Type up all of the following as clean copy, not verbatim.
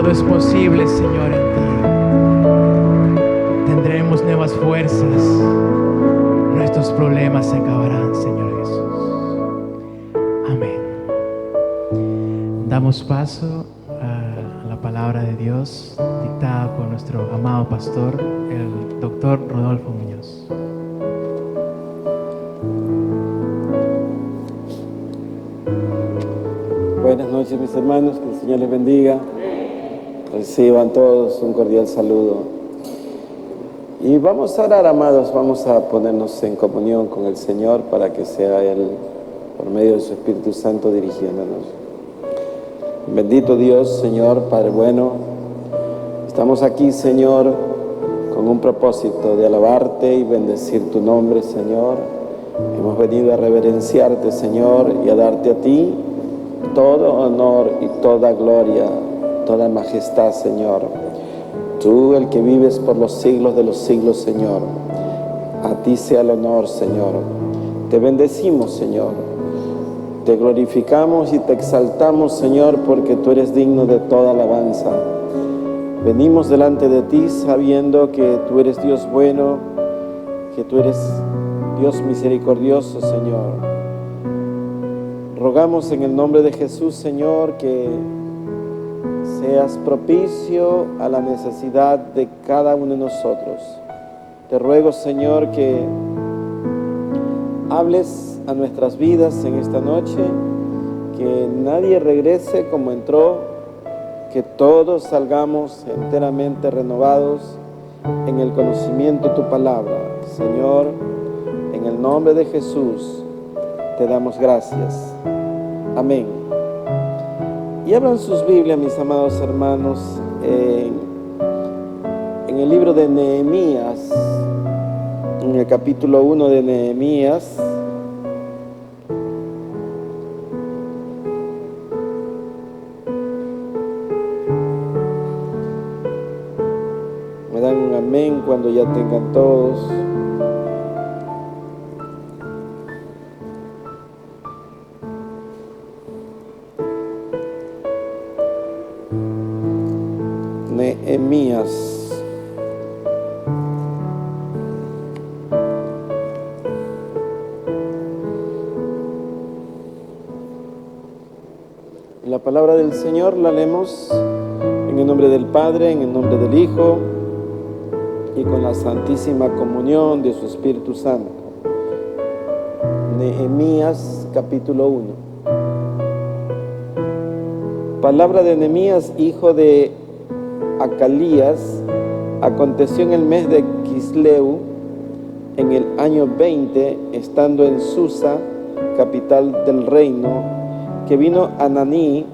todo es posible, Señor, en ti. Tendremos nuevas fuerzas. Nuestros problemas se acabarán, Señor Jesús. Amén. Damos paso a la palabra de Dios dictada por nuestro amado pastor, el doctor Rodolfo Muñoz. Buenas noches, mis hermanos, que el Señor les bendiga. Reciban todos un cordial saludo. Y vamos a orar, amados, vamos a ponernos en comunión con el Señor para que sea Él, por medio de su Espíritu Santo, dirigiéndonos. Bendito Dios, Señor, Padre bueno, estamos aquí, Señor, con un propósito de alabarte y bendecir tu nombre, Señor. Hemos venido a reverenciarte, Señor, y a darte a ti todo honor y toda gloria, toda majestad, Señor. Tú, el que vives por los siglos de los siglos, Señor. A ti sea el honor, Señor. Te bendecimos, Señor. Te glorificamos y te exaltamos, Señor, porque tú eres digno de toda alabanza. Venimos delante de ti sabiendo que tú eres Dios bueno, que tú eres Dios misericordioso, Señor. Rogamos en el nombre de Jesús, Señor, que seas propicio a la necesidad de cada uno de nosotros. Te ruego, Señor, que hables a nuestras vidas en esta noche, que nadie regrese como entró, que todos salgamos enteramente renovados en el conocimiento de tu palabra. Señor, en el nombre de Jesús, te damos gracias. Amén. Y abran sus Biblias, mis amados hermanos, en el libro de Nehemías, en el capítulo 1 de Nehemías. Me dan un amén cuando ya tengan todos. Nehemías. La palabra del Señor la leemos en el nombre del Padre, en el nombre del Hijo y con la santísima comunión de su Espíritu Santo. Nehemías capítulo 1. Palabra de Nehemías, hijo de Acalías. Aconteció en el mes de Quisleu, en el año 20, estando en Susa, capital del reino, que vino Ananí,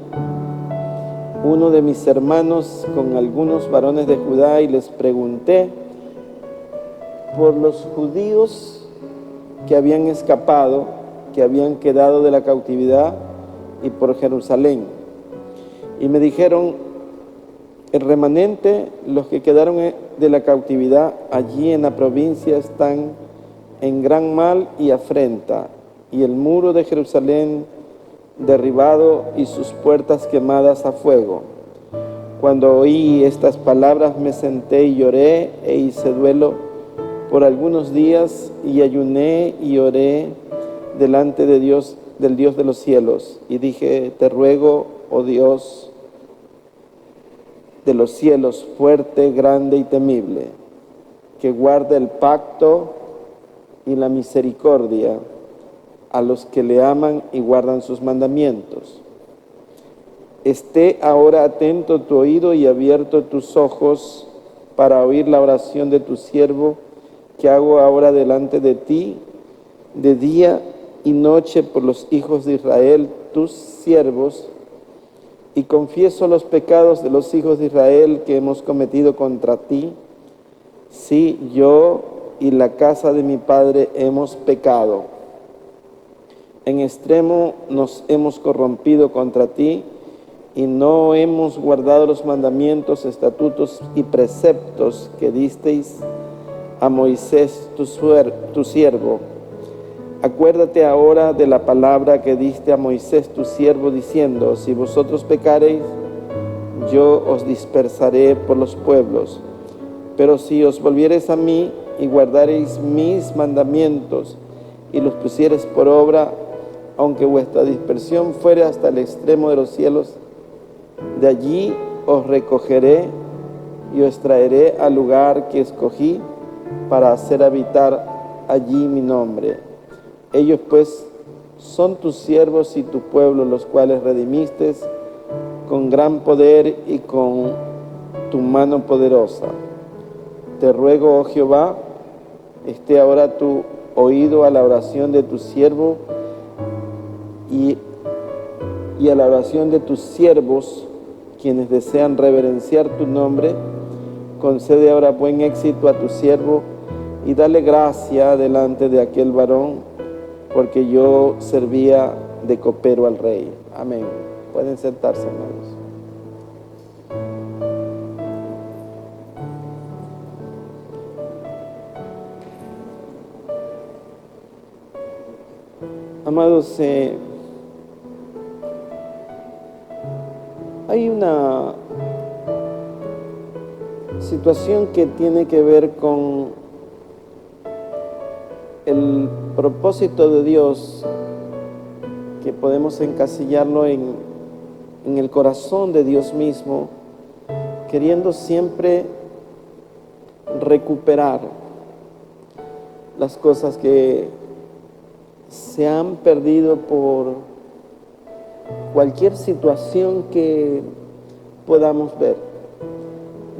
uno de mis hermanos, con algunos varones de Judá, y les pregunté por los judíos que habían escapado, que habían quedado de la cautividad, y por Jerusalén. Y me dijeron: el remanente, los que quedaron de la cautividad allí en la provincia, están en gran mal y afrenta, y el muro de Jerusalén derribado y sus puertas quemadas a fuego. Cuando oí estas palabras me senté y lloré e hice duelo por algunos días, y ayuné y oré delante de Dios, del Dios de los cielos, y dije: te ruego, oh Dios de los cielos, fuerte, grande y temible, que guarde el pacto y la misericordia a los que le aman y guardan sus mandamientos. Esté ahora atento tu oído y abierto tus ojos para oír la oración de tu siervo, que hago ahora delante de ti, de día y noche, por los hijos de Israel, tus siervos, y confieso los pecados de los hijos de Israel que hemos cometido contra ti. Sí, yo y la casa de mi padre hemos pecado. En extremo nos hemos corrompido contra ti, y no hemos guardado los mandamientos, estatutos y preceptos que disteis a Moisés tu siervo. Acuérdate ahora de la palabra que diste a Moisés tu siervo, diciendo: si vosotros pecareis, yo os dispersaré por los pueblos. Pero si os volviereis a mí y guardareis mis mandamientos y los pusiereis por obra, aunque vuestra dispersión fuere hasta el extremo de los cielos, de allí os recogeré y os traeré al lugar que escogí para hacer habitar allí mi nombre. Ellos pues son tus siervos y tu pueblo, los cuales redimiste con gran poder y con tu mano poderosa. Te ruego, oh Jehová, esté ahora tu oído a la oración de tu siervo y a la oración de tus siervos, quienes desean reverenciar tu nombre. Concede ahora buen éxito a tu siervo y dale gracia delante de aquel varón, porque yo servía de copero al rey. Amén. Pueden sentarse, hermanos. Amados, hay una situación que tiene que ver con el propósito de Dios, que podemos encasillarlo en el corazón de Dios mismo, queriendo siempre recuperar las cosas que se han perdido por cualquier situación que podamos ver.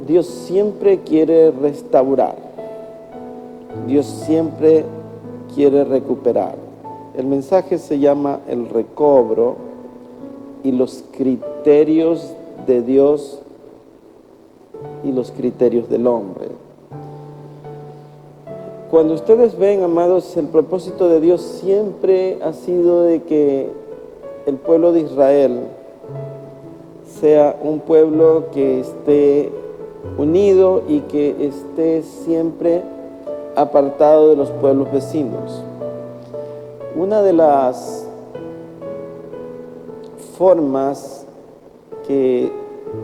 Dios siempre quiere restaurar. Dios siempre quiere recuperar. El mensaje se llama el recobro y los criterios de Dios y los criterios del hombre. Cuando ustedes ven, amados, el propósito de Dios siempre ha sido de que el pueblo de Israel sea un pueblo que esté unido y que esté siempre apartado de los pueblos vecinos. Una de las formas que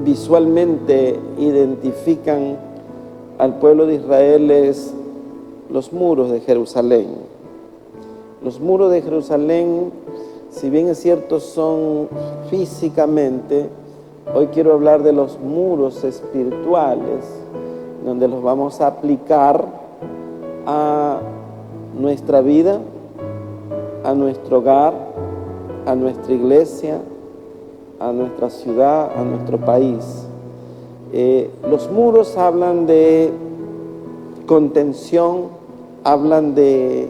visualmente identifican al pueblo de Israel es los muros de Jerusalén. Los muros de Jerusalén, si bien es cierto, son físicamente, hoy quiero hablar de los muros espirituales, donde los vamos a aplicar a nuestra vida, a nuestro hogar, a nuestra iglesia, a nuestra ciudad, a nuestro país. Los muros hablan de contención, hablan de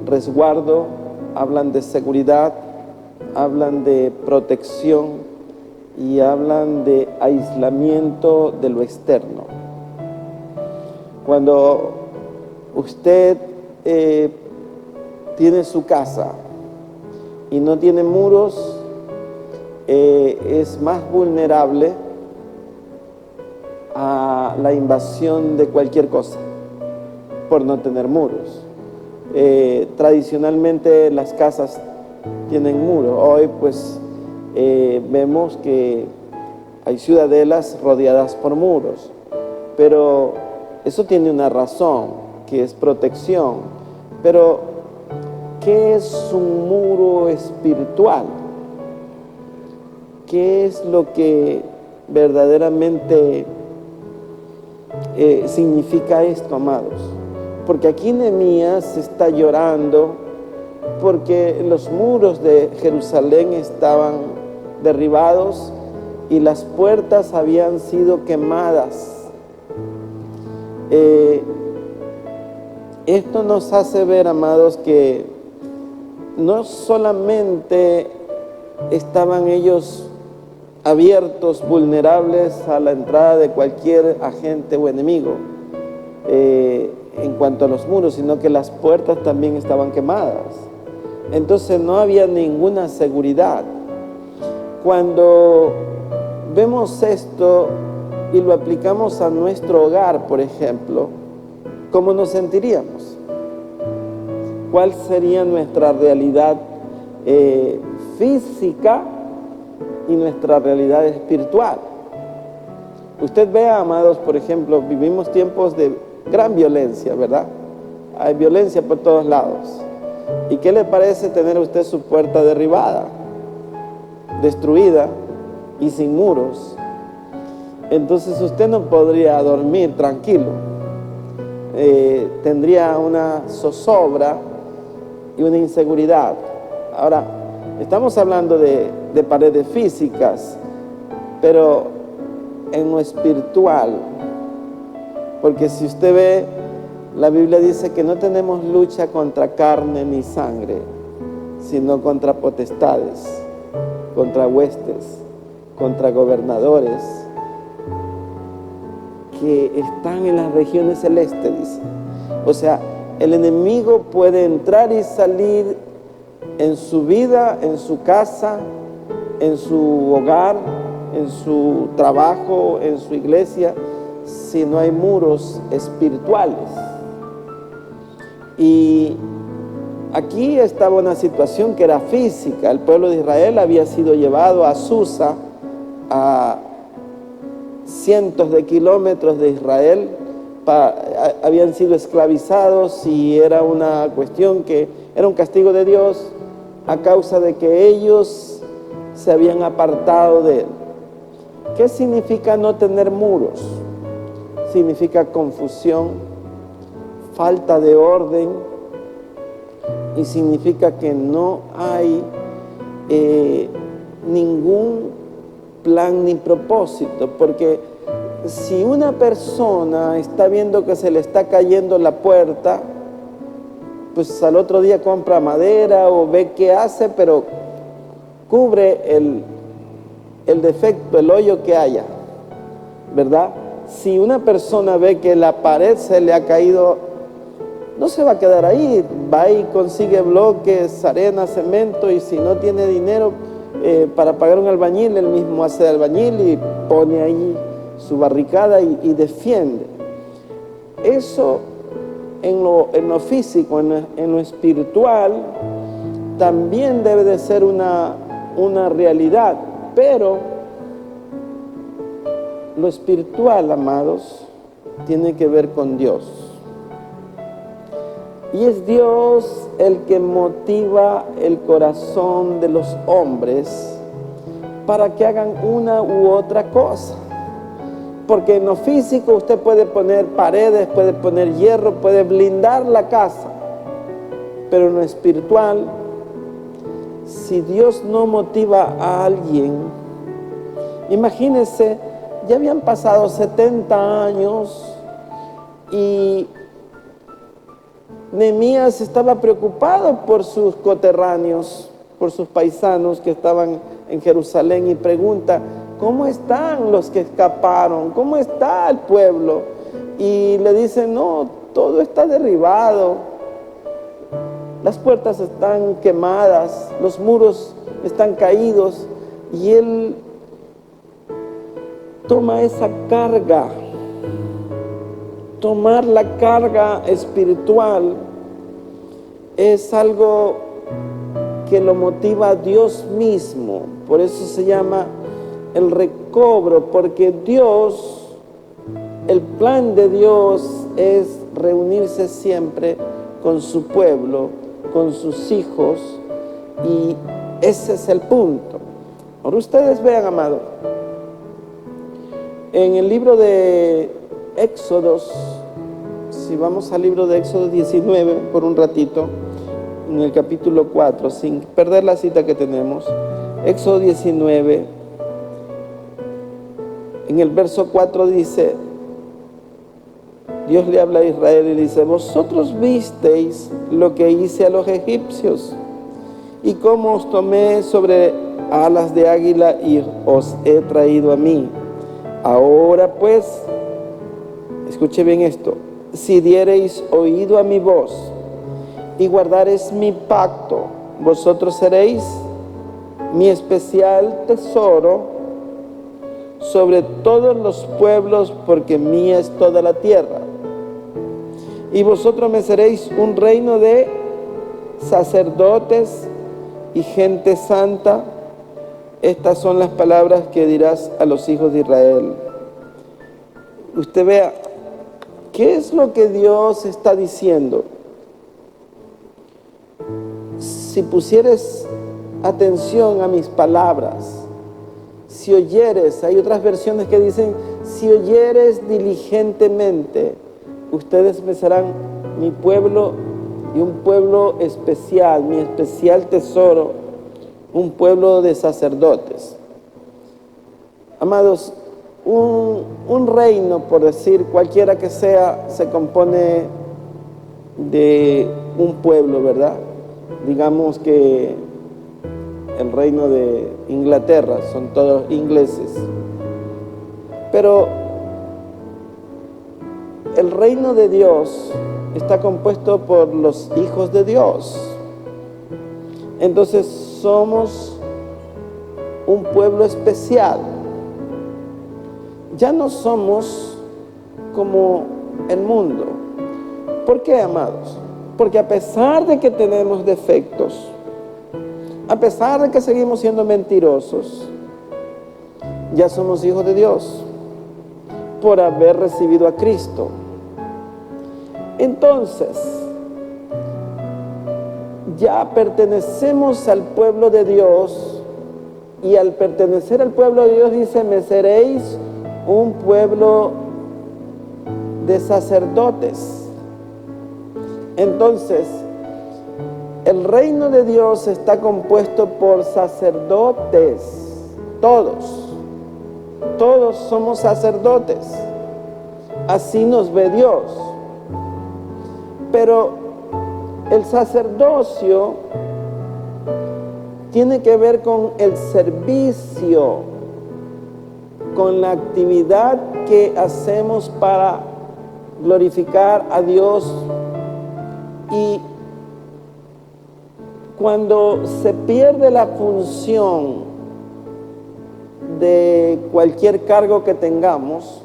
resguardo, hablan de seguridad, hablan de protección y hablan de aislamiento de lo externo. Cuando usted tiene su casa y no tiene muros, es más vulnerable a la invasión de cualquier cosa por no tener muros. Tradicionalmente las casas tienen muros. Hoy pues vemos que hay ciudadelas rodeadas por muros, pero eso tiene una razón, que es protección. Pero ¿qué es un muro espiritual? ¿Qué es lo que verdaderamente significa esto, amados? Porque aquí Nehemías está llorando porque los muros de Jerusalén estaban derribados y las puertas habían sido quemadas. Esto nos hace ver, amados, que no solamente estaban ellos abiertos, vulnerables a la entrada de cualquier agente o enemigo en cuanto a los muros, sino que las puertas también estaban quemadas. Entonces no había ninguna seguridad. Cuando vemos esto y lo aplicamos a nuestro hogar, por ejemplo, ¿cómo nos sentiríamos? ¿Cuál sería nuestra realidad física y nuestra realidad espiritual? Usted vea, amados, por ejemplo, vivimos tiempos de gran violencia, ¿verdad? Hay violencia por todos lados. ¿Y qué le parece tener a usted su puerta derribada, destruida y sin muros? Entonces usted no podría dormir tranquilo. Tendría una zozobra y una inseguridad. Ahora, estamos hablando de paredes físicas, pero en lo espiritual, porque si usted ve, la Biblia dice que no tenemos lucha contra carne ni sangre, sino contra potestades, contra huestes, contra gobernadores que están en las regiones celestes, dice. O sea, el enemigo puede entrar y salir en su vida, en su casa, en su hogar, en su trabajo, en su iglesia, si no hay muros espirituales. Y aquí estaba una situación que era física. El pueblo de Israel había sido llevado a Susa, a cientos de kilómetros de Israel, habían sido esclavizados, y era una cuestión que era un castigo de Dios a causa de que ellos se habían apartado de Él. ¿Qué significa no tener muros? Significa confusión, falta de orden, y significa que no hay ningún plan ni propósito, porque si una persona está viendo que se le está cayendo la puerta, pues al otro día compra madera o ve qué hace, pero cubre el defecto, el hoyo que haya, ¿verdad? Si una persona ve que la pared se le ha caído, no se va a quedar ahí, va y consigue bloques, arena, cemento, y si no tiene dinero para pagar un albañil, él mismo hace albañil y pone ahí su barricada y defiende. Eso en lo físico, en lo espiritual, también debe de ser una realidad, pero lo espiritual, amados, tiene que ver con Dios. Y es Dios el que motiva el corazón de los hombres para que hagan una u otra cosa. Porque en lo físico usted puede poner paredes, puede poner hierro, puede blindar la casa. Pero en lo espiritual, si Dios no motiva a alguien, imagínense, ya habían pasado 70 años y Nehemías estaba preocupado por sus coterráneos, por sus paisanos que estaban en Jerusalén, y pregunta: ¿cómo están los que escaparon? ¿Cómo está el pueblo? Y le dicen: no, todo está derribado, las puertas están quemadas, los muros están caídos. Y él toma esa carga. Tomar la carga espiritual es algo que lo motiva a Dios mismo. Por eso se llama el recobro, porque Dios, el plan de Dios es reunirse siempre con su pueblo, con sus hijos, y ese es el punto. Ahora ustedes vean, amado, en el libro de Éxodos, si vamos al libro de Éxodo 19 por un ratito, en el capítulo 4, sin perder la cita que tenemos, Éxodo 19, en el verso 4 dice, Dios le habla a Israel y le dice: vosotros visteis lo que hice a los egipcios, y cómo os tomé sobre alas de águila y os he traído a mí. Ahora pues, escuche bien esto: si diereis oído a mi voz y guardareis mi pacto, vosotros seréis mi especial tesoro sobre todos los pueblos, porque mía es toda la tierra. Y vosotros me seréis un reino de sacerdotes y gente santa. Estas son las palabras que dirás a los hijos de Israel: usted vea qué es lo que Dios está diciendo. Si pusieres atención a mis palabras, si oyeres, hay otras versiones que dicen, si oyeres diligentemente, ustedes me serán mi pueblo y un pueblo especial, mi especial tesoro, un pueblo de sacerdotes. Amados, un reino, por decir cualquiera que sea, se compone de un pueblo, ¿verdad? Digamos que el reino de Inglaterra son todos ingleses. Pero el reino de Dios está compuesto por los hijos de Dios. Entonces somos un pueblo especial. Ya no somos como el mundo. ¿Por qué, amados? Porque a pesar de que tenemos defectos, a pesar de que seguimos siendo mentirosos, ya somos hijos de Dios por haber recibido a Cristo. Entonces, ya pertenecemos al pueblo de Dios, y al pertenecer al pueblo de Dios dice, me seréis un pueblo de sacerdotes. Entonces, el reino de Dios está compuesto por sacerdotes, todos somos sacerdotes, así nos ve Dios. Pero el sacerdocio tiene que ver con el servicio, con la actividad que hacemos para glorificar a Dios. Y cuando se pierde la función de cualquier cargo que tengamos,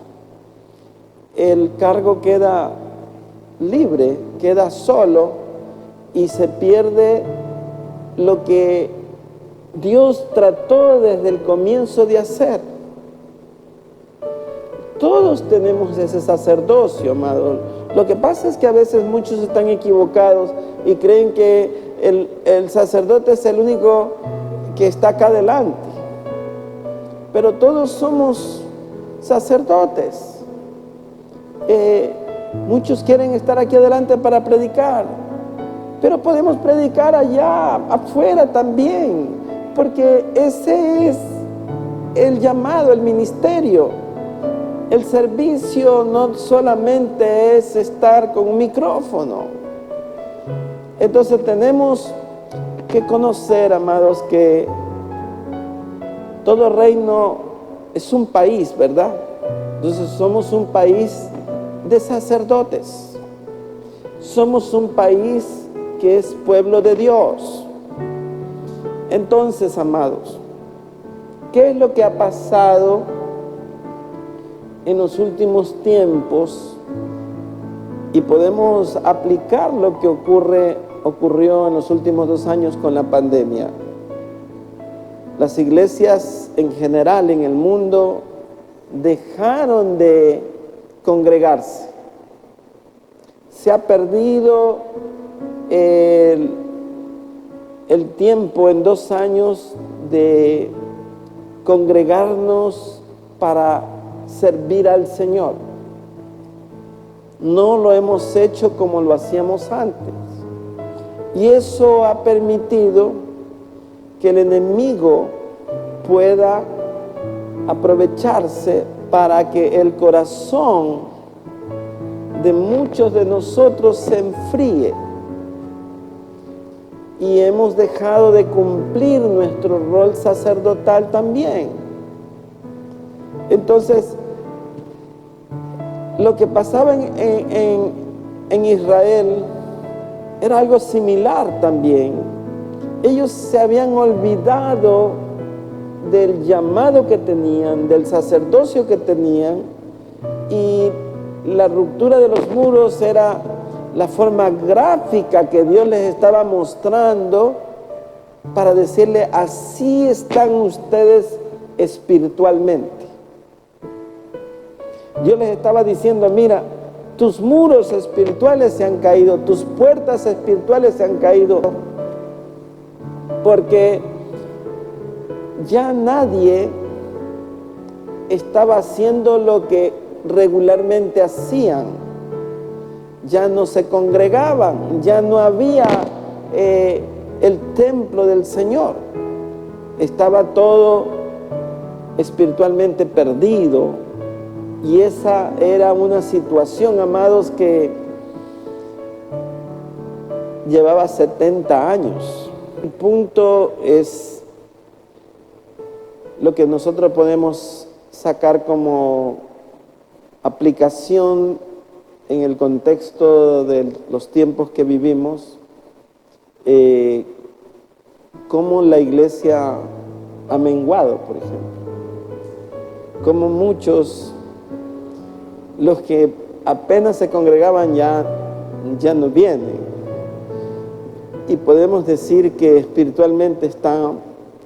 el cargo queda libre, queda solo, y se pierde lo que Dios trató desde el comienzo de hacer. Todos tenemos ese sacerdocio, amado. Lo que pasa es que a veces muchos están equivocados y creen que el sacerdote es el único que está acá adelante. Pero todos somos sacerdotes. Muchos quieren estar aquí adelante para predicar, pero podemos predicar allá afuera también, porque ese es el llamado, el ministerio. El servicio no solamente es estar con un micrófono. Entonces tenemos que conocer, amados, que todo reino es un país, ¿verdad? Entonces somos un país de sacerdotes. Somos un país que es pueblo de Dios. Entonces, amados, ¿qué es lo que ha pasado en los últimos tiempos? Y podemos aplicar lo que ocurrió en los últimos 2 años con la pandemia. Las iglesias en general en el mundo dejaron de congregarse. Se ha perdido el tiempo en 2 años de congregarnos para servir al Señor. No lo hemos hecho como lo hacíamos antes. Y eso ha permitido que el enemigo pueda aprovecharse para que el corazón de muchos de nosotros se enfríe. Y hemos dejado de cumplir nuestro rol sacerdotal también. Entonces, lo que pasaba en Israel era algo similar también. Ellos se habían olvidado del llamado que tenían, del sacerdocio que tenían, y la ruptura de los muros era la forma gráfica que Dios les estaba mostrando para decirle, así están ustedes espiritualmente. Dios les estaba diciendo, mira, tus muros espirituales se han caído, tus puertas espirituales se han caído, porque ya nadie estaba haciendo lo que regularmente hacían. Ya no se congregaban, ya no había el templo del Señor. Estaba todo espiritualmente perdido, y esa era una situación, amados, que llevaba 70 años. El punto es lo que nosotros podemos sacar como aplicación en el contexto de los tiempos que vivimos, cómo la iglesia ha menguado, por ejemplo. Como muchos, los que apenas se congregaban ya no vienen. Y podemos decir que espiritualmente están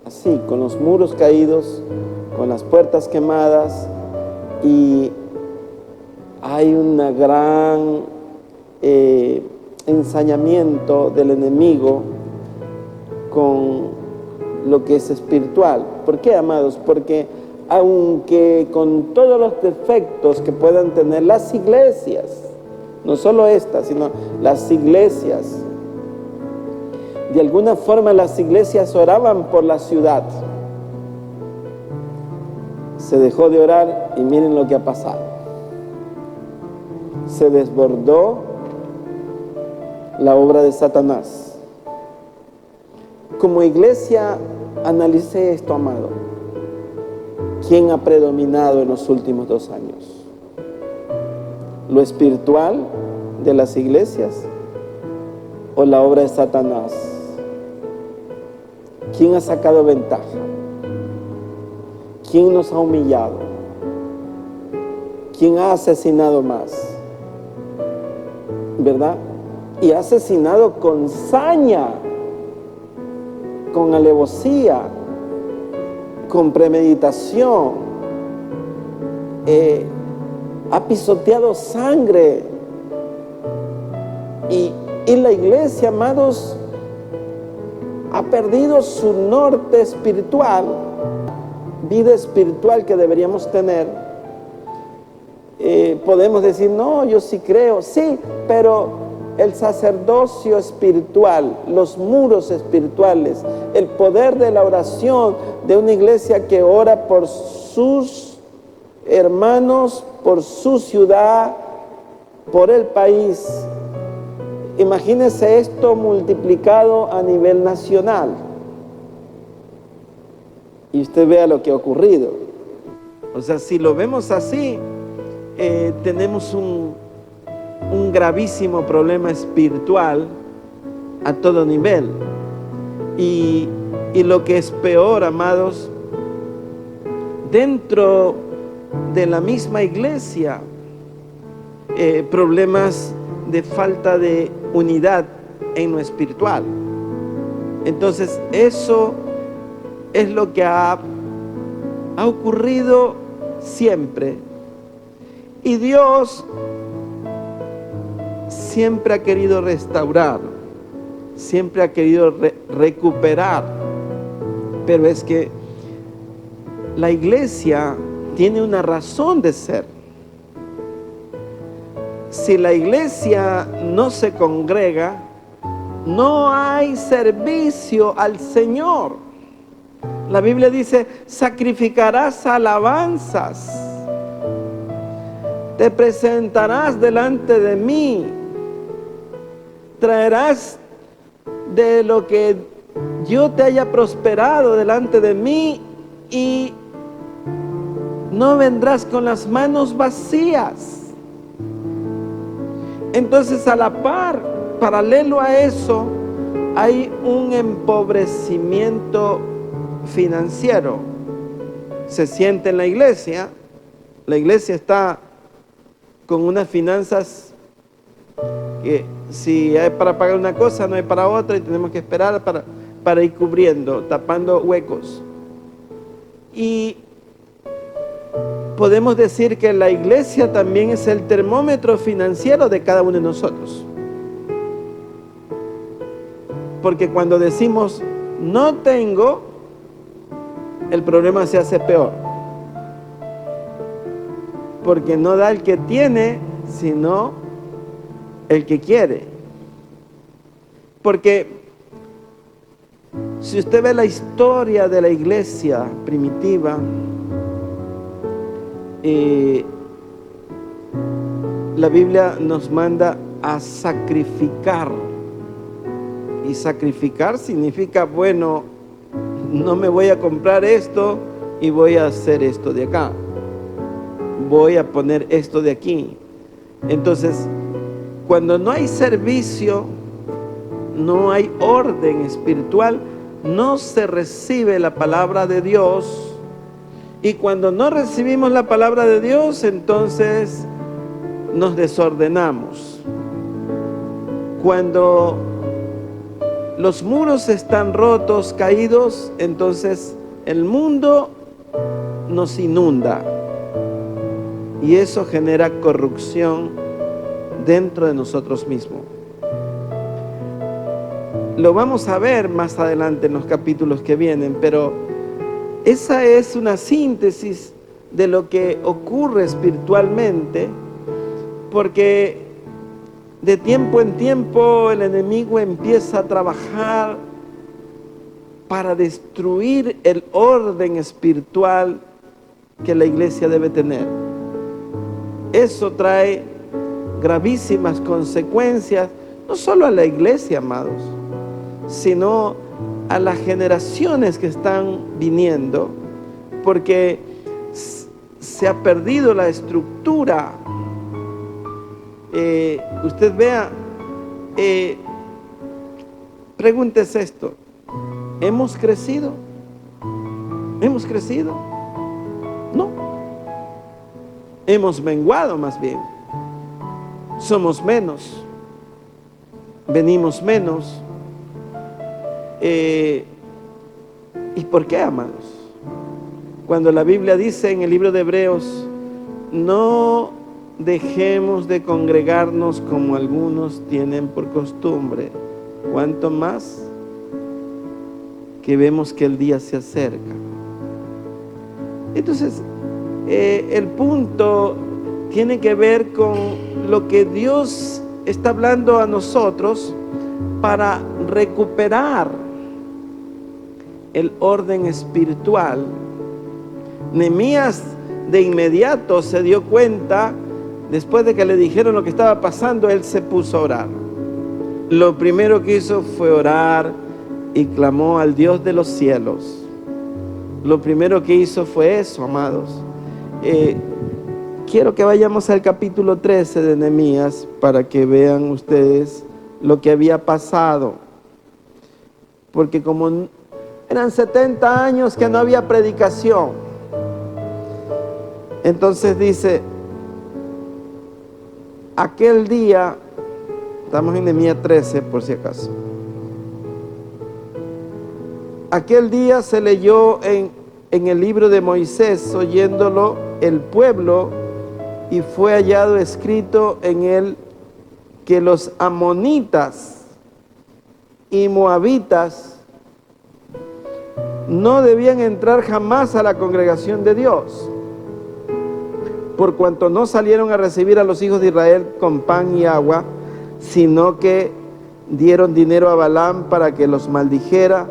así, con los muros caídos, con las puertas quemadas, y hay una gran ensañamiento del enemigo con lo que es espiritual. ¿Por qué, amados? Porque aunque con todos los defectos que puedan tener las iglesias, no solo estas, sino las iglesias, de alguna forma las iglesias oraban por la ciudad. Se dejó de orar y miren lo que ha pasado. Se desbordó la obra de Satanás. Como iglesia, analice esto, amado. ¿Quién ha predominado en los últimos 2 años? ¿Lo espiritual de las iglesias o la obra de Satanás? ¿Quién ha sacado ventaja? ¿Quién nos ha humillado? ¿Quién ha asesinado más? ¿Verdad? Y ha asesinado con saña, con alevosía, con premeditación. Ha pisoteado sangre. Y la iglesia, amados, ha perdido su norte espiritual, vida espiritual que deberíamos tener. Podemos decir, no, yo sí creo, sí, pero el sacerdocio espiritual, los muros espirituales, el poder de la oración de una iglesia que ora por sus hermanos, por su ciudad, por el país. Imagínense esto multiplicado a nivel nacional. Y usted vea lo que ha ocurrido. O sea, si lo vemos así, tenemos un gravísimo problema espiritual a todo nivel. Y lo que es peor, amados, dentro de la misma iglesia, problemas de falta de unidad en lo espiritual. Entonces, eso es lo que ha ocurrido siempre. Y Dios siempre ha querido restaurar, siempre ha querido recuperar. Pero es que la iglesia tiene una razón de ser. Si la iglesia no se congrega, no hay servicio al Señor. La Biblia dice, sacrificarás alabanzas, te presentarás delante de mí, traerás de lo que yo te haya prosperado delante de mí, y no vendrás con las manos vacías. Entonces, a la par, paralelo a eso, hay un empobrecimiento financiero. Se siente en la iglesia está con unas finanzas que si hay para pagar una cosa, no hay para otra, y tenemos que esperar para ir cubriendo, tapando huecos. Y podemos decir que la iglesia también es el termómetro financiero de cada uno de nosotros. Porque cuando decimos no tengo, el problema se hace peor. Porque no da el que tiene, sino el que quiere. Porque si usted ve la historia de la iglesia primitiva, la Biblia nos manda a sacrificar. Y sacrificar significa, bueno, no me voy a comprar esto y voy a hacer esto de acá. Voy a poner esto de aquí. Entonces, cuando no hay servicio, no hay orden espiritual, no se recibe la palabra de Dios. Y cuando no recibimos la palabra de Dios, entonces nos desordenamos. Cuando los muros están rotos, caídos, entonces el mundo nos inunda. Y eso genera corrupción dentro de nosotros mismos. Lo vamos a ver más adelante en los capítulos que vienen, pero esa es una síntesis de lo que ocurre espiritualmente, porque de tiempo en tiempo el enemigo empieza a trabajar para destruir el orden espiritual que la iglesia debe tener. Eso trae gravísimas consecuencias, no solo a la iglesia, amados, sino a las generaciones que están viniendo, porque se ha perdido la estructura. Usted vea, pregúntese esto: ¿hemos crecido? ¿Hemos crecido? No. Hemos menguado más bien. Somos menos. Venimos menos. ¿Y por qué, amados? Cuando la Biblia dice en el libro de Hebreos, no dejemos de congregarnos como algunos tienen por costumbre, cuanto más que vemos que el día se acerca. Entonces, el punto tiene que ver con lo que Dios está hablando a nosotros para recuperar el orden espiritual. Nehemías de inmediato se dio cuenta, después de que le dijeron lo que estaba pasando, él se puso a orar. Lo primero que hizo fue orar y clamó al Dios de los cielos. Lo primero que hizo fue eso, amados. Quiero que vayamos al capítulo 13 de Nehemías para que vean ustedes lo que había pasado. Porque como eran 70 años que no había predicación, entonces dice, aquel día, estamos en Nehemías 13 por si acaso. Aquel día se leyó en el libro de Moisés, oyéndolo el pueblo, y fue hallado escrito en él que los amonitas y moabitas no debían entrar jamás a la congregación de Dios, por cuanto no salieron a recibir a los hijos de Israel con pan y agua, sino que dieron dinero a Balaam para que los maldijera,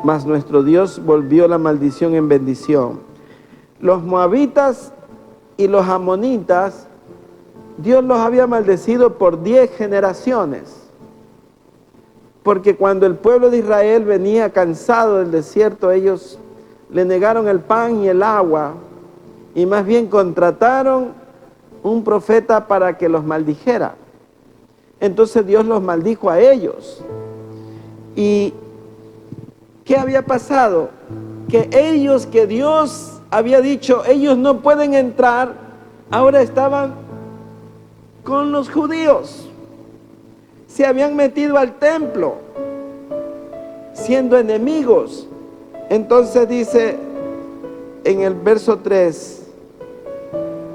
mas nuestro Dios volvió la maldición en bendición. Los moabitas y los amonitas, Dios los había maldecido por 10 generaciones, porque cuando el pueblo de Israel venía cansado del desierto, ellos le negaron el pan y el agua, y más bien contrataron un profeta para que los maldijera. Entonces Dios los maldijo a ellos. ¿Y qué había pasado? Que ellos, que Dios había dicho, ellos no pueden entrar, ahora estaban con los judíos. Se habían metido al templo, siendo enemigos. Entonces dice en el verso 3,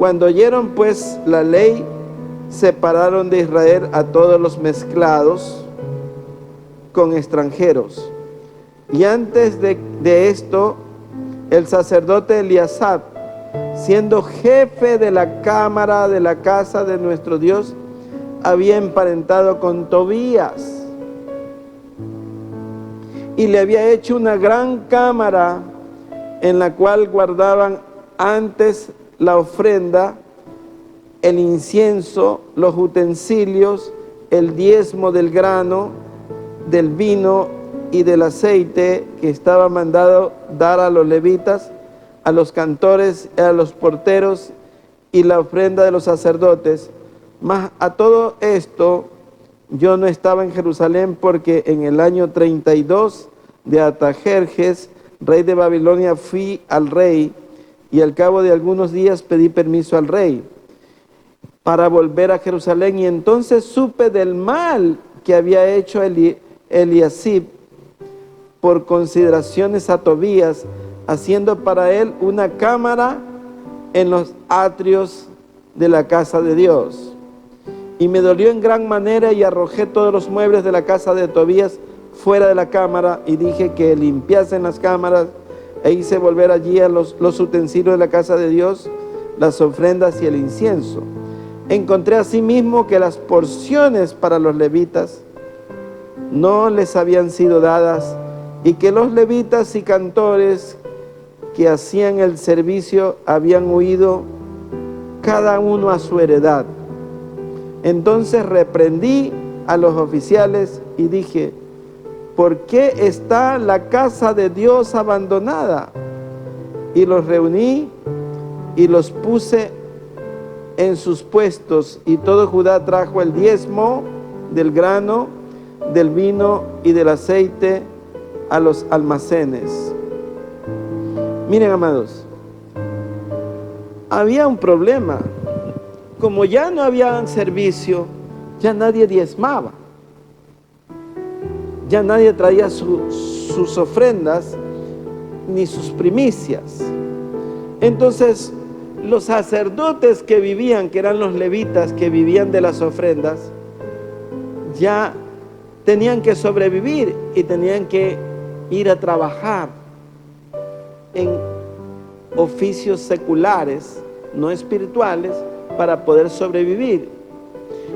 Cuando oyeron pues la ley, separaron de Israel a todos los mezclados con extranjeros. Y antes de esto, el sacerdote Eliasab, siendo jefe de la cámara de la casa de nuestro Dios, había emparentado con Tobías y le había hecho una gran cámara en la cual guardaban antes la ofrenda, el incienso, los utensilios, el diezmo del grano, del vino y del aceite que estaba mandado dar a los levitas, a los cantores, a los porteros y la ofrenda de los sacerdotes. Mas a todo esto yo no estaba en Jerusalén, porque en el año 32 de Artajerjes, rey de Babilonia, fui al rey, y al cabo de algunos días pedí permiso al rey para volver a Jerusalén, y entonces supe del mal que había hecho Eliasib por consideraciones a Tobías, haciendo para él una cámara en los atrios de la casa de Dios. Y me dolió en gran manera, y arrojé todos los muebles de la casa de Tobías fuera de la cámara, y dije que limpiasen las cámaras, e hice volver allí a los utensilios de la casa de Dios, las ofrendas y el incienso. Encontré asimismo que las porciones para los levitas no les habían sido dadas, y que los levitas y cantores que hacían el servicio habían huido cada uno a su heredad. Entonces reprendí a los oficiales y dije: ¿por qué está la casa de Dios abandonada? Y los reuní y los puse en sus puestos, y todo Judá trajo el diezmo del grano, del vino y del aceite a los almacenes. Miren, amados, había un problema. Como ya no había servicio, ya nadie diezmaba, ya nadie traía sus ofrendas ni sus primicias. Entonces los sacerdotes que vivían, que eran los levitas, que vivían de las ofrendas, ya tenían que sobrevivir y tenían que ir a trabajar en oficios seculares, no espirituales, para poder sobrevivir.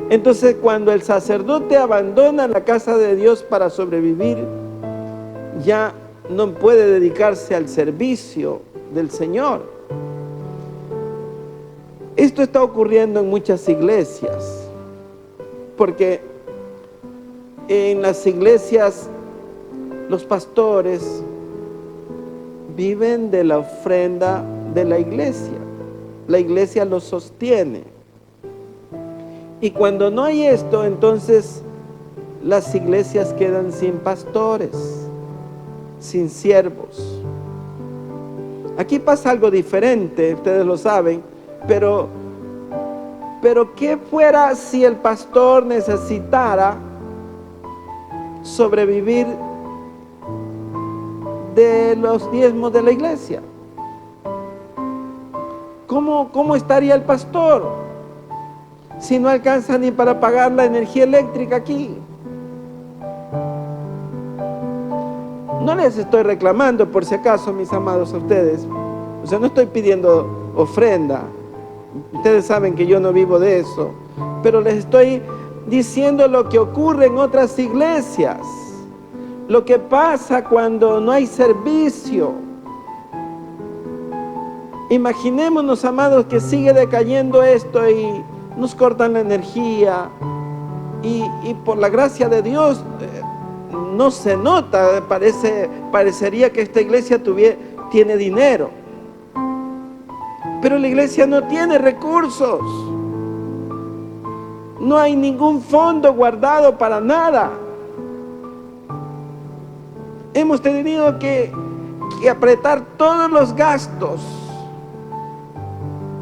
Entonces, cuando el sacerdote abandona la casa de Dios para sobrevivir, ya no puede dedicarse al servicio del Señor. Esto está ocurriendo en muchas iglesias, porque en las iglesias los pastores viven de la ofrenda de la iglesia los sostiene, y cuando no hay esto, entonces las iglesias quedan sin pastores, sin siervos. Aquí pasa algo diferente, ustedes lo saben, pero ¿qué fuera si el pastor necesitara sobrevivir de los diezmos de la iglesia? ¿Cómo estaría el pastor si no alcanza ni para pagar la energía eléctrica aquí? No les estoy reclamando, por si acaso, mis amados, a ustedes. O sea, no estoy pidiendo ofrenda. Ustedes saben que yo no vivo de eso. Pero les estoy diciendo lo que ocurre en otras iglesias. Lo que pasa cuando no hay servicio. Imaginémonos, amados, que sigue decayendo esto y nos cortan la energía. Y por la gracia de Dios no se nota, parecería que esta iglesia tiene dinero. Pero la iglesia no tiene recursos. No hay ningún fondo guardado para nada. Hemos tenido que apretar todos los gastos,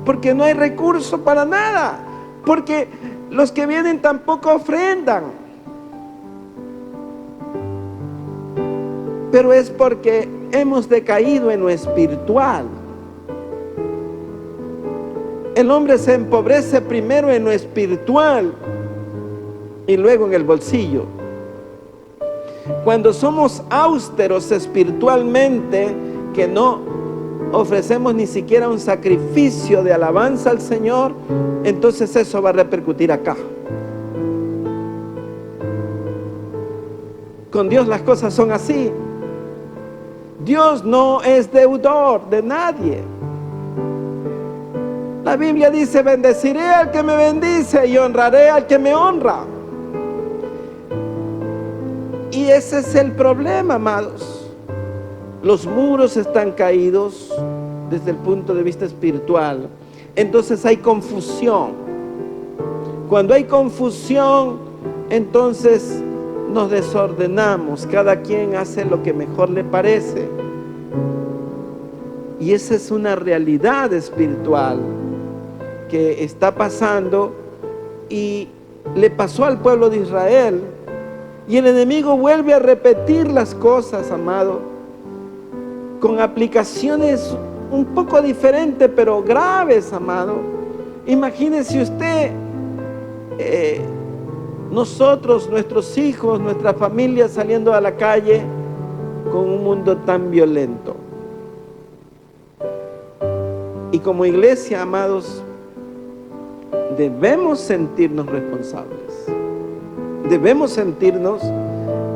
porque no hay recurso para nada, porque los que vienen tampoco ofrendan. Pero es porque hemos decaído en lo espiritual. El hombre se empobrece primero en lo espiritual y luego en el bolsillo. Cuando somos austeros espiritualmente, que no ofrecemos ni siquiera un sacrificio de alabanza al Señor, entonces eso va a repercutir acá. Con Dios las cosas son así. Dios no es deudor de nadie. La Biblia dice: bendeciré al que me bendice y honraré al que me honra. Y ese es el problema, amados. Los muros están caídos desde el punto de vista espiritual. Entonces hay confusión. Cuando hay confusión, entonces nos desordenamos. Cada quien hace lo que mejor le parece. Y esa es una realidad espiritual que está pasando y le pasó al pueblo de Israel. Y el enemigo vuelve a repetir las cosas, amado, con aplicaciones un poco diferentes, pero graves, amado. Imagínese usted, nosotros, nuestros hijos, nuestra familia saliendo a la calle con un mundo tan violento. Y como iglesia, amados, debemos sentirnos responsables. Debemos sentirnos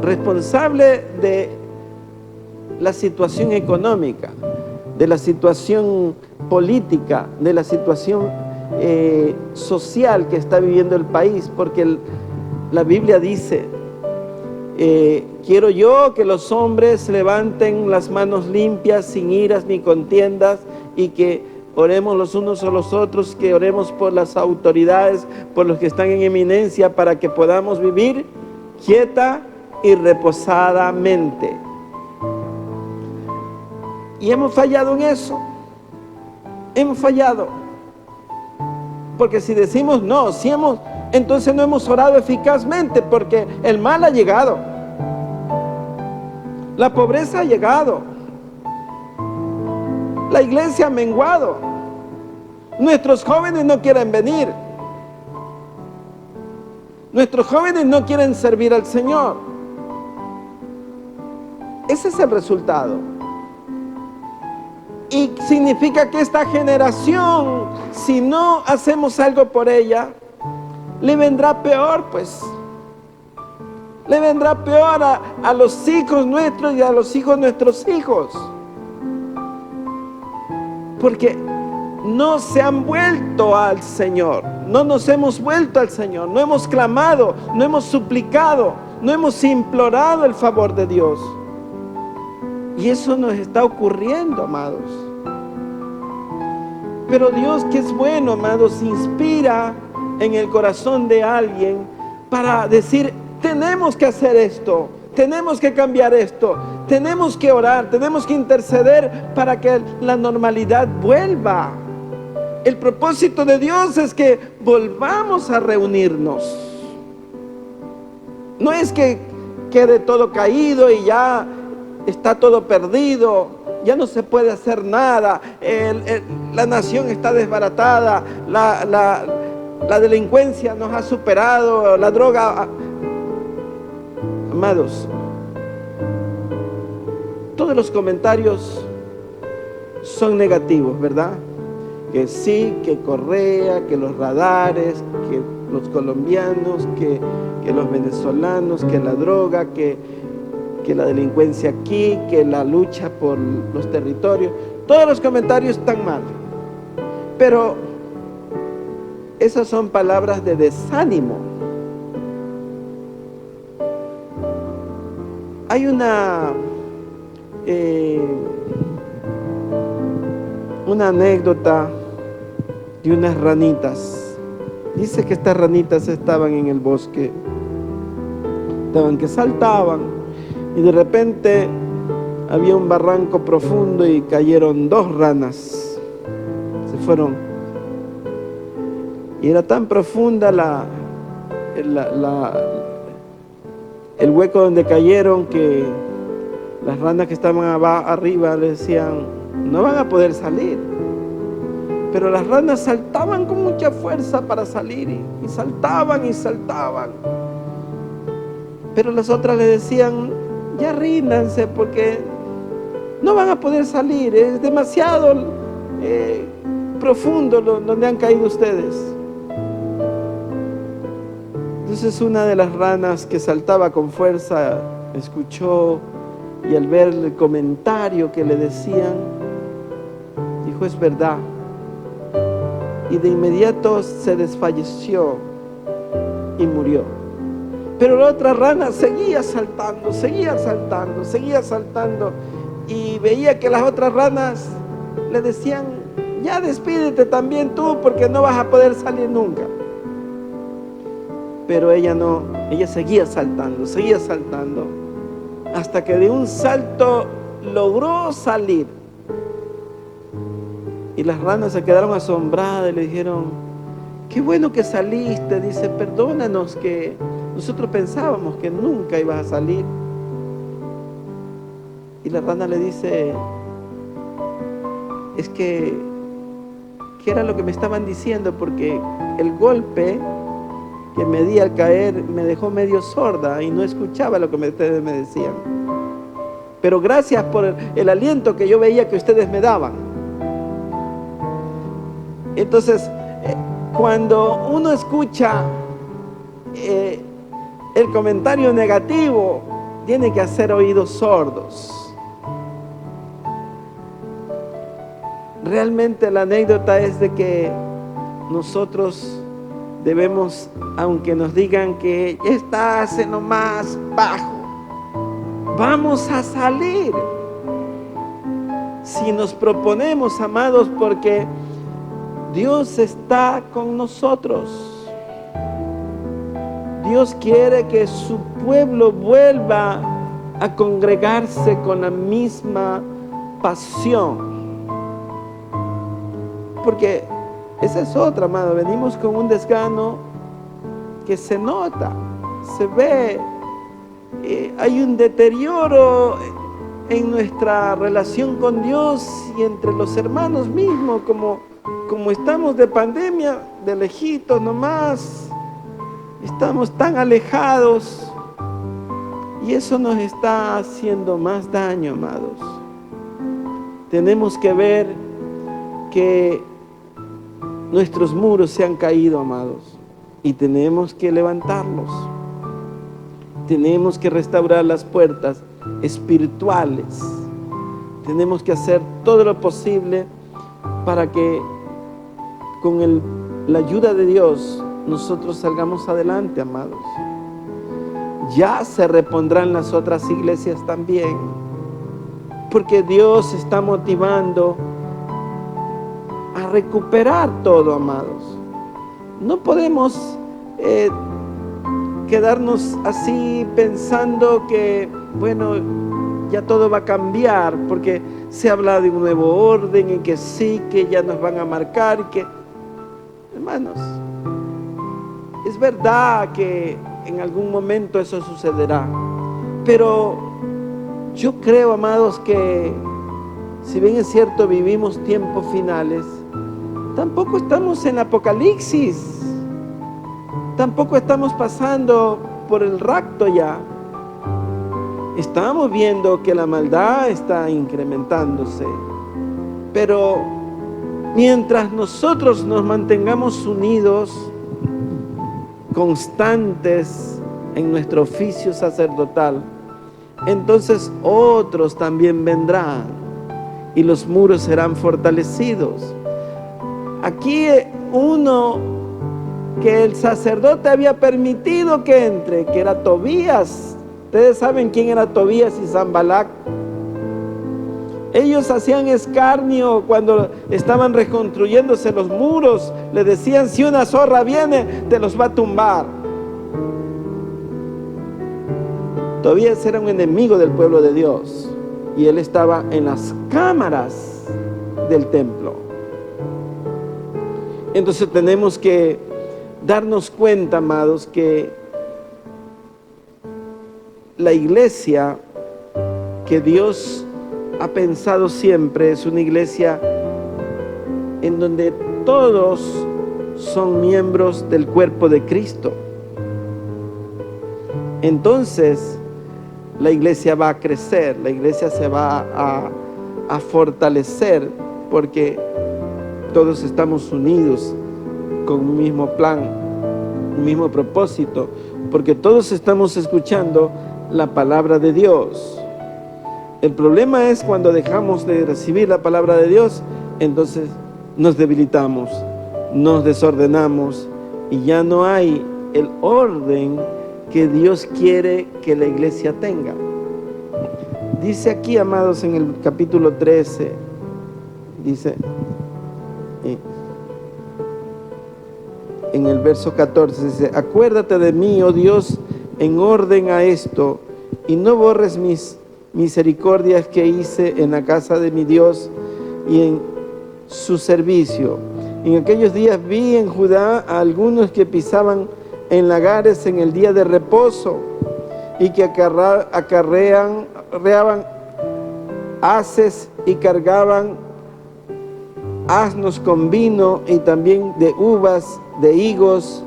responsables de la situación económica, de la situación política, de la situación social que está viviendo el país, porque la Biblia dice: quiero yo que los hombres levanten las manos limpias, sin iras ni contiendas, y que oremos los unos a los otros, que oremos por las autoridades, por los que están en eminencia, para que podamos vivir quieta y reposadamente. Y hemos fallado en eso. Hemos fallado. Porque si decimos no, entonces no hemos orado eficazmente, porque el mal ha llegado. La pobreza ha llegado. La iglesia ha menguado. Nuestros jóvenes no quieren venir. Nuestros jóvenes no quieren servir al Señor. Ese es el resultado. Y significa que esta generación, si no hacemos algo por ella, le vendrá peor, pues. Le vendrá peor a los hijos nuestros y a los hijos de nuestros hijos. Porque no se han vuelto al Señor, no nos hemos vuelto al Señor, no hemos clamado, no hemos suplicado, no hemos implorado el favor de Dios. Y eso nos está ocurriendo, amados. Pero Dios, que es bueno, amados, inspira en el corazón de alguien para decir: tenemos que hacer esto, tenemos que cambiar esto, tenemos que orar, tenemos que interceder para que la normalidad vuelva. El propósito de Dios es que volvamos a reunirnos. No es que quede todo caído y ya está todo perdido, ya no se puede hacer nada, la nación está desbaratada, la delincuencia nos ha superado, la droga. Amados, todos los comentarios son negativos, ¿verdad? Que sí, que Correa, que los radares, que los colombianos, que los venezolanos, que la droga, que la delincuencia aquí, que la lucha por los territorios. Todos los comentarios están mal. Pero esas son palabras de desánimo. Hay una anécdota de unas ranitas. Dice que estas ranitas estaban en el bosque, que saltaban, y de repente había un barranco profundo y cayeron 2 ranas. Se fueron. Y era tan profunda el hueco donde cayeron, que las ranas que estaban arriba le decían: no van a poder salir. Pero las ranas saltaban con mucha fuerza para salir y saltaban y saltaban. Pero las otras le decían, ya ríndanse porque no van a poder salir, es demasiado profundo donde han caído ustedes. Entonces una de las ranas que saltaba con fuerza escuchó, y al ver el comentario que le decían, dijo, es verdad. Y de inmediato se desfalleció y murió. Pero la otra rana seguía saltando, seguía saltando, seguía saltando, y veía que las otras ranas le decían, ya despídete también tú porque no vas a poder salir nunca. Pero ella no, ella seguía saltando, hasta que de un salto logró salir. Y las ranas se quedaron asombradas y le dijeron, qué bueno que saliste. Dice, perdónanos que nosotros pensábamos que nunca ibas a salir. Y la rana le dice, es que era lo que me estaban diciendo, porque el golpe que me di al caer me dejó medio sorda y no escuchaba lo que ustedes me decían. Pero gracias por el aliento que yo veía que ustedes me daban. Entonces, cuando uno escucha el comentario negativo, tiene que hacer oídos sordos. Realmente la anécdota es de que nosotros debemos, aunque nos digan que estás en lo más bajo, vamos a salir. Si nos proponemos, amados, porque Dios está con nosotros. Dios quiere que su pueblo vuelva a congregarse con la misma pasión. Porque esa es otra, amado. Venimos con un desgano que se nota, se ve. Hay un deterioro en nuestra relación con Dios y entre los hermanos mismos, como estamos de pandemia, de lejitos nomás, estamos tan alejados y eso nos está haciendo más daño, amados. Tenemos que ver que nuestros muros se han caído, amados, y tenemos que levantarlos. Tenemos que restaurar las puertas espirituales. Tenemos que hacer todo lo posible para que con la ayuda de Dios nosotros salgamos adelante, amados. Ya se repondrán las otras iglesias también, porque Dios está motivando a recuperar todo, amados. No podemos quedarnos así pensando que, bueno, ya todo va a cambiar, porque se habla de un nuevo orden en que sí, que ya nos van a marcar, que, hermanos, es verdad que en algún momento eso sucederá, pero yo creo, amados, que si bien es cierto vivimos tiempos finales, tampoco estamos en Apocalipsis, tampoco estamos pasando por el rapto ya. Estamos viendo que la maldad está incrementándose, pero mientras nosotros nos mantengamos unidos, constantes en nuestro oficio sacerdotal, entonces otros también vendrán y los muros serán fortalecidos. Aquí uno que el sacerdote había permitido que entre, que era Tobías. Ustedes saben quién era Tobías y Sanbalat. Ellos hacían escarnio cuando estaban reconstruyéndose los muros. Le decían, si una zorra viene, te los va a tumbar. Tobías era un enemigo del pueblo de Dios y él estaba en las cámaras del templo. Entonces tenemos que darnos cuenta, amados, que la iglesia que Dios ha pensado siempre es una iglesia en donde todos son miembros del cuerpo de Cristo. Entonces, la iglesia va a crecer, la iglesia se va a fortalecer, porque todos estamos unidos con un mismo plan, un mismo propósito, porque todos estamos escuchando la palabra de Dios. El problema es cuando dejamos de recibir la palabra de Dios, entonces nos debilitamos, nos desordenamos y ya no hay el orden que Dios quiere que la iglesia tenga. Dice aquí, amados, en el capítulo 13, dice en el verso 14, dice: acuérdate de mí, oh Dios, en orden a esto, y no borres mis misericordias que hice en la casa de mi Dios y en su servicio. En aquellos días vi en Judá a algunos que pisaban en lagares en el día de reposo y que acarreaban haces y cargaban asnos con vino y también de uvas, de higos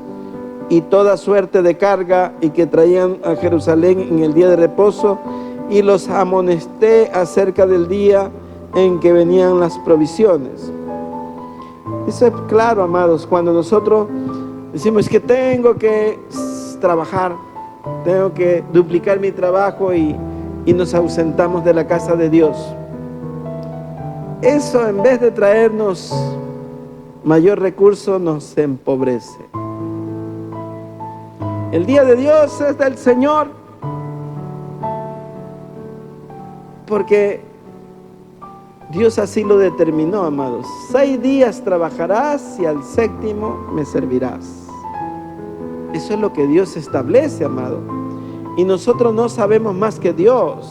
y toda suerte de carga, y que traían a Jerusalén en el día de reposo, y los amonesté acerca del día en que venían las provisiones. Eso es claro, amados, cuando nosotros decimos que tengo que trabajar, tengo que duplicar mi trabajo y nos ausentamos de la casa de Dios. Eso, en vez de traernos mayor recurso, nos empobrece. El día de Dios es del Señor, porque Dios así lo determinó, amados. 6 días trabajarás y al 7º me servirás. Eso es lo que Dios establece, amado. Y nosotros no sabemos más que Dios.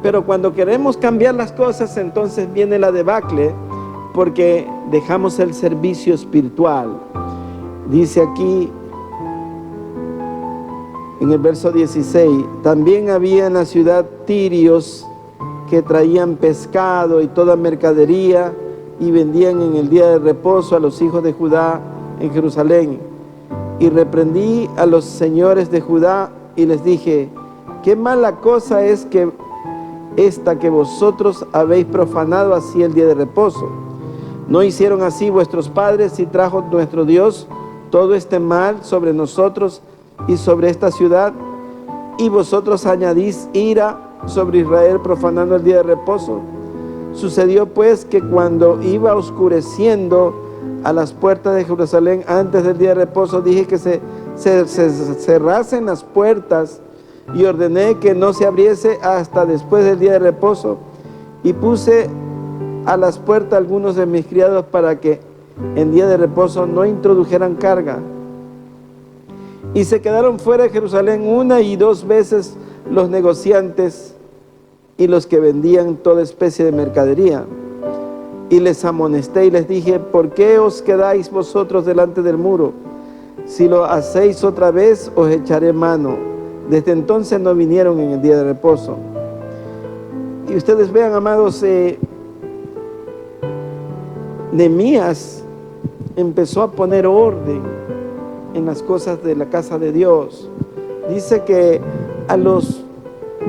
Pero cuando queremos cambiar las cosas, entonces viene la debacle, porque dejamos el servicio espiritual. Dice aquí en el verso 16: también había en la ciudad tirios que traían pescado y toda mercadería y vendían en el día de reposo a los hijos de Judá en Jerusalén. Y reprendí a los señores de Judá y les dije: qué mala cosa es que esta que vosotros habéis profanado así el día de reposo. ¿No hicieron así vuestros padres, y trajo nuestro Dios todo este mal sobre nosotros y sobre esta ciudad? Y vosotros añadís ira sobre Israel, profanando el día de reposo. Sucedió pues que cuando iba oscureciendo a las puertas de Jerusalén antes del día de reposo, dije que se cerrasen las puertas, y ordené que no se abriese hasta después del día de reposo, y puse a las puertas algunos de mis criados para que en día de reposo no introdujeran carga. Y se quedaron fuera de Jerusalén 1 y 2 veces los negociantes y los que vendían toda especie de mercadería. Y les amonesté y les dije: ¿por qué os quedáis vosotros delante del muro? Si lo hacéis otra vez, os echaré mano. Desde entonces no vinieron en el día de reposo. Y ustedes vean, amados, Nehemías empezó a poner orden en las cosas de la casa de Dios. Dice que a los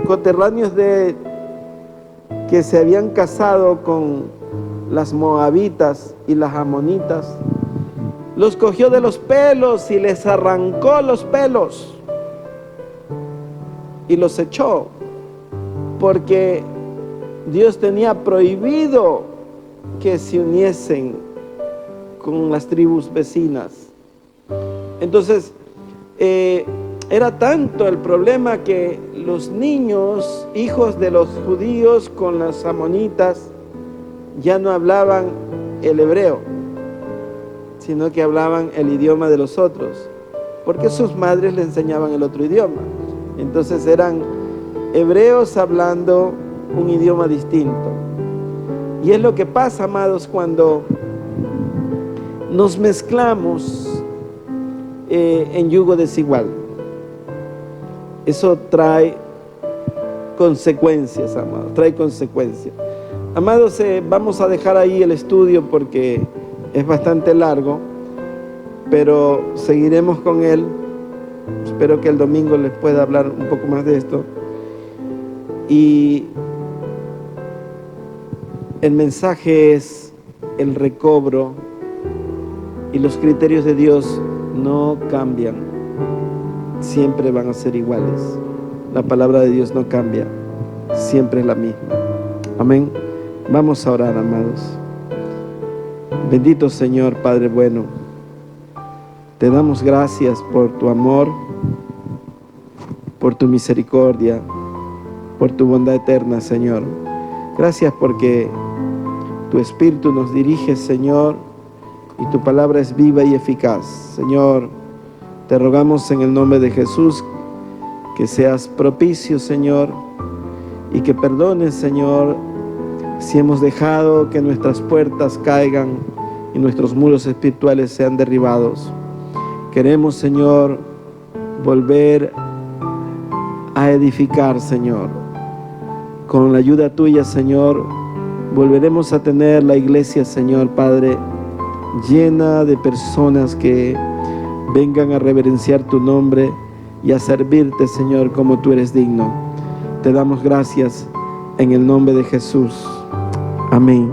coterráneos que se habían casado con las moabitas y las amonitas, los cogió de los pelos y les arrancó los pelos y los echó, porque Dios tenía prohibido que se uniesen con las tribus vecinas. Entonces, era tanto el problema que los niños, hijos de los judíos con las amonitas, ya no hablaban el hebreo, sino que hablaban el idioma de los otros, porque sus madres le enseñaban el otro idioma. Entonces eran hebreos hablando un idioma distinto. Y es lo que pasa, amados, cuando nos mezclamos en yugo desigual. Eso trae consecuencias, amados, trae consecuencias. Amados, vamos a dejar ahí el estudio porque es bastante largo, pero seguiremos con él. Espero que el domingo les pueda hablar un poco más de esto. Y el mensaje es el recobro, y los criterios de Dios no cambian, siempre van a ser iguales. La palabra de Dios no cambia, siempre es la misma. Amén. Vamos a orar, amados. Bendito Señor, Padre bueno, te damos gracias por tu amor, por tu misericordia, por tu bondad eterna, Señor. Gracias porque tu Espíritu nos dirige, Señor, y tu palabra es viva y eficaz. Señor, te rogamos en el nombre de Jesús que seas propicio, Señor, y que perdones, Señor, si hemos dejado que nuestras puertas caigan y nuestros muros espirituales sean derribados. Queremos, Señor, volver a edificar, Señor. Con la ayuda tuya, Señor, volveremos a tener la iglesia, Señor Padre, llena de personas que vengan a reverenciar tu nombre y a servirte, Señor, como tú eres digno. Te damos gracias en el nombre de Jesús. Amén.